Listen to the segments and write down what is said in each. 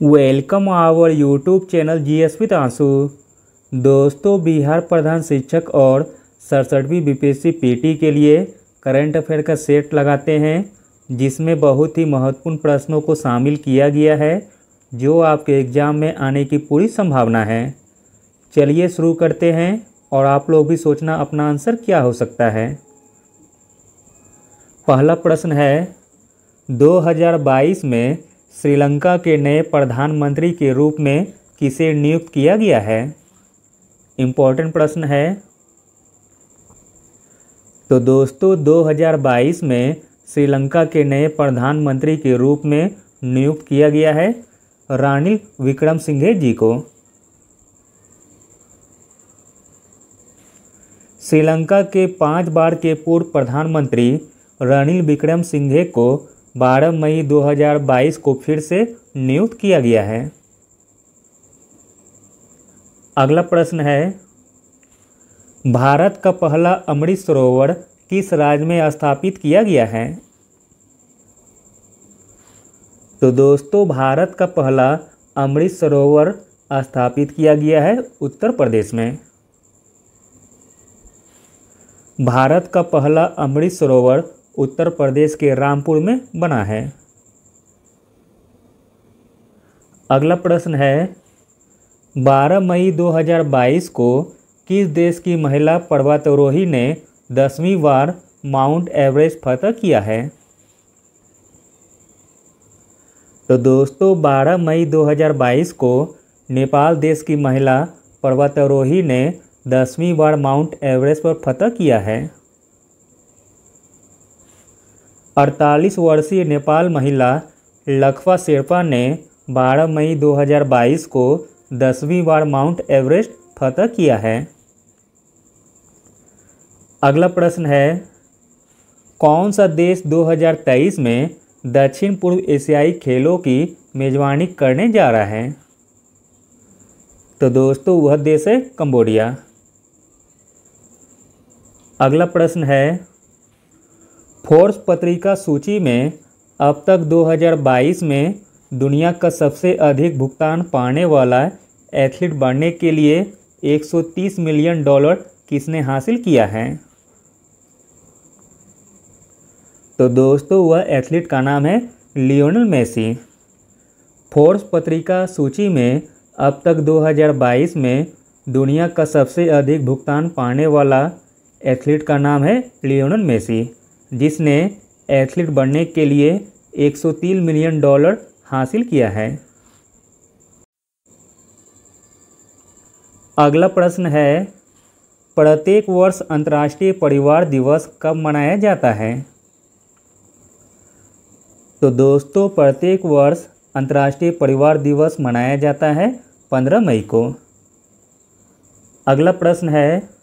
Welcome our YouTube channel GS with Ansu. दोस्तों, बिहार प्रधान शिक्षक और 67वीं बीपीएससी पीटी के लिए करंट अफेयर का सेट लगाते हैं, जिसमें बहुत ही महत्वपूर्ण प्रश्नों को शामिल किया गया है जो आपके एग्ज़ाम में आने की पूरी संभावना है। चलिए शुरू करते हैं और आप लोग भी सोचना अपना आंसर क्या हो सकता है। पहला प्रश्न है, 2022 में श्रीलंका के नए प्रधानमंत्री के रूप में किसे नियुक्त किया गया है। इम्पोर्टेंट प्रश्न है। तो दोस्तों, 2022 में श्रीलंका के नए प्रधानमंत्री के रूप में नियुक्त किया गया है रानिल विक्रमसिंघे जी को। श्रीलंका के 5 बार के पूर्व प्रधानमंत्री रानिल विक्रमसिंघे को 12 मई 2022 को फिर से नियुक्त किया गया है। अगला प्रश्न है, भारत का पहला अमृत सरोवर किस राज्य में स्थापित किया गया है। तो दोस्तों, भारत का पहला अमृत सरोवर स्थापित किया गया है उत्तर प्रदेश में। भारत का पहला अमृत सरोवर उत्तर प्रदेश के रामपुर में बना है। अगला प्रश्न है, 12 मई 2022 को किस देश की महिला पर्वतारोही ने 10वीं बार माउंट एवरेस्ट फतह किया है। तो दोस्तों, 12 मई 2022 को नेपाल देश की महिला पर्वतारोही ने 10वीं बार माउंट एवरेस्ट पर फतह किया है। 48 वर्षीय नेपाल महिला लक्फा शेर्पा ने 12 मई 2022 को 10वीं बार माउंट एवरेस्ट फतह किया है। अगला प्रश्न है, कौन सा देश 2023 में दक्षिण पूर्व एशियाई खेलों की मेजबानी करने जा रहा है। तो दोस्तों, वह देश है कंबोडिया। अगला प्रश्न है, फोर्ब्स पत्रिका सूची में अब तक 2022 में दुनिया का सबसे अधिक भुगतान पाने वाला एथलीट बनने के लिए $130 मिलियन किसने हासिल किया है। तो दोस्तों, वह एथलीट का नाम है लियोनेल मेसी। फोर्ब्स पत्रिका सूची में अब तक 2022 में दुनिया का सबसे अधिक भुगतान पाने वाला एथलीट का नाम है लियोनेल मेसी, जिसने एथलीट बनने के लिए $130 मिलियन हासिल किया है। अगला प्रश्न है, प्रत्येक वर्ष अंतर्राष्ट्रीय परिवार दिवस कब मनाया जाता है। तो दोस्तों, प्रत्येक वर्ष अंतर्राष्ट्रीय परिवार दिवस मनाया जाता है 15 मई को। अगला प्रश्न है,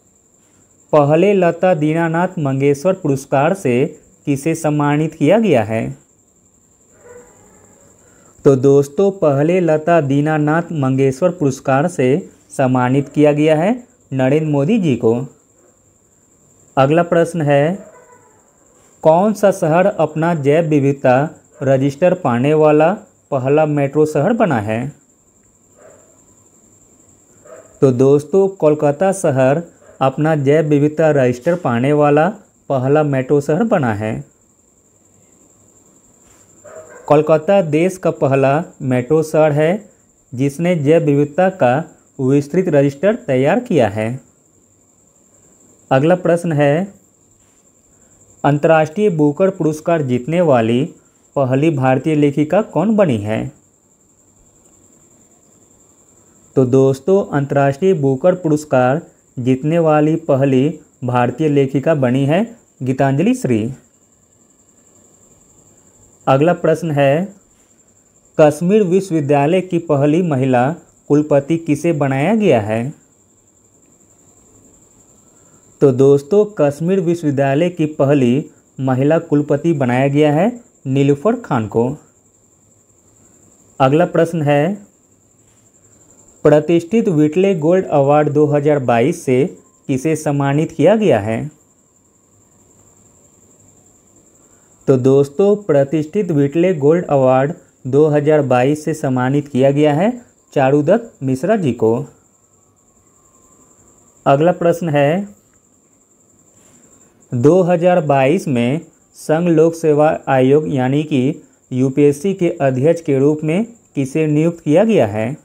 पहले लता दीनानाथ मंगेशकर पुरस्कार से किसे सम्मानित किया गया है। तो दोस्तों, पहले लता दीनानाथ मंगेशकर पुरस्कार से सम्मानित किया गया है नरेंद्र मोदी जी को। अगला प्रश्न है, कौन सा शहर अपना जैव विविधता रजिस्टर पाने वाला पहला मेट्रो शहर बना है। तो दोस्तों, कोलकाता शहर अपना जैव विविधता रजिस्टर पाने वाला पहला मेट्रो शहर बना है। कोलकाता देश का पहला मेट्रो शहर है जिसने जैव विविधता का विस्तृत रजिस्टर तैयार किया है। अगला प्रश्न है, अंतर्राष्ट्रीय बुकर पुरस्कार जीतने वाली पहली भारतीय लेखिका कौन बनी है। तो दोस्तों, अंतर्राष्ट्रीय बुकर पुरस्कार जीतने वाली पहली भारतीय लेखिका बनी है गीतांजलि श्री। अगला प्रश्न है, कश्मीर विश्वविद्यालय की पहली महिला कुलपति किसे बनाया गया है। तो दोस्तों, कश्मीर विश्वविद्यालय की पहली महिला कुलपति बनाया गया है नीलूफर खान को। अगला प्रश्न है, प्रतिष्ठित व्हिटले गोल्ड अवार्ड 2022 से किसे सम्मानित किया गया है। तो दोस्तों, प्रतिष्ठित व्हिटले गोल्ड अवार्ड 2022 से सम्मानित किया गया है चारुदत्त मिश्रा जी को। अगला प्रश्न है 2022 में संघ लोक सेवा आयोग यानी कि यूपीएससी के अध्यक्ष के रूप में किसे नियुक्त किया गया है?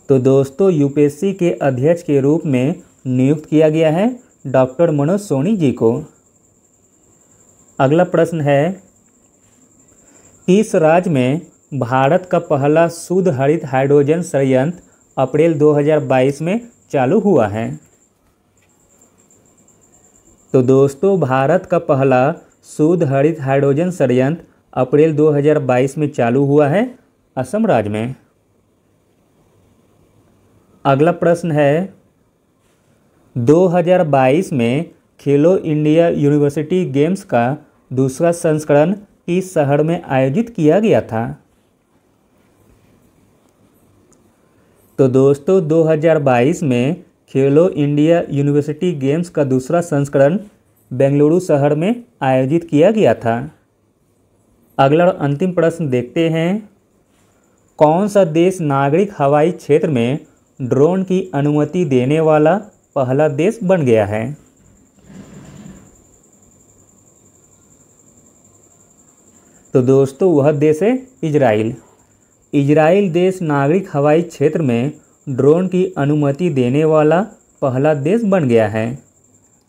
तो दोस्तों यूपीएससी के अध्यक्ष के रूप में नियुक्त किया गया है डॉक्टर मनोज सोनी जी को। अगला प्रश्न है किस राज्य में भारत का पहला शुद्ध हरित हाइड्रोजन संयंत्र अप्रैल 2022 में चालू हुआ है? तो दोस्तों भारत का पहला शुद्ध हरित हाइड्रोजन संयंत्र अप्रैल 2022 में चालू हुआ है असम राज्य में। अगला प्रश्न है 2022 में खेलो इंडिया यूनिवर्सिटी गेम्स का दूसरा संस्करण किस शहर में आयोजित किया गया था? तो दोस्तों 2022 में खेलो इंडिया यूनिवर्सिटी गेम्स का दूसरा संस्करण बेंगलुरु शहर में आयोजित किया गया था। अगला और अंतिम प्रश्न देखते हैं कौन सा देश नागरिक हवाई क्षेत्र में ड्रोन की अनुमति देने वाला पहला देश बन गया है? तो दोस्तों वह देश है इजराइल। इजराइल देश नागरिक हवाई क्षेत्र में ड्रोन की अनुमति देने वाला पहला देश बन गया है।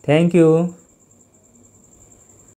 Thank you.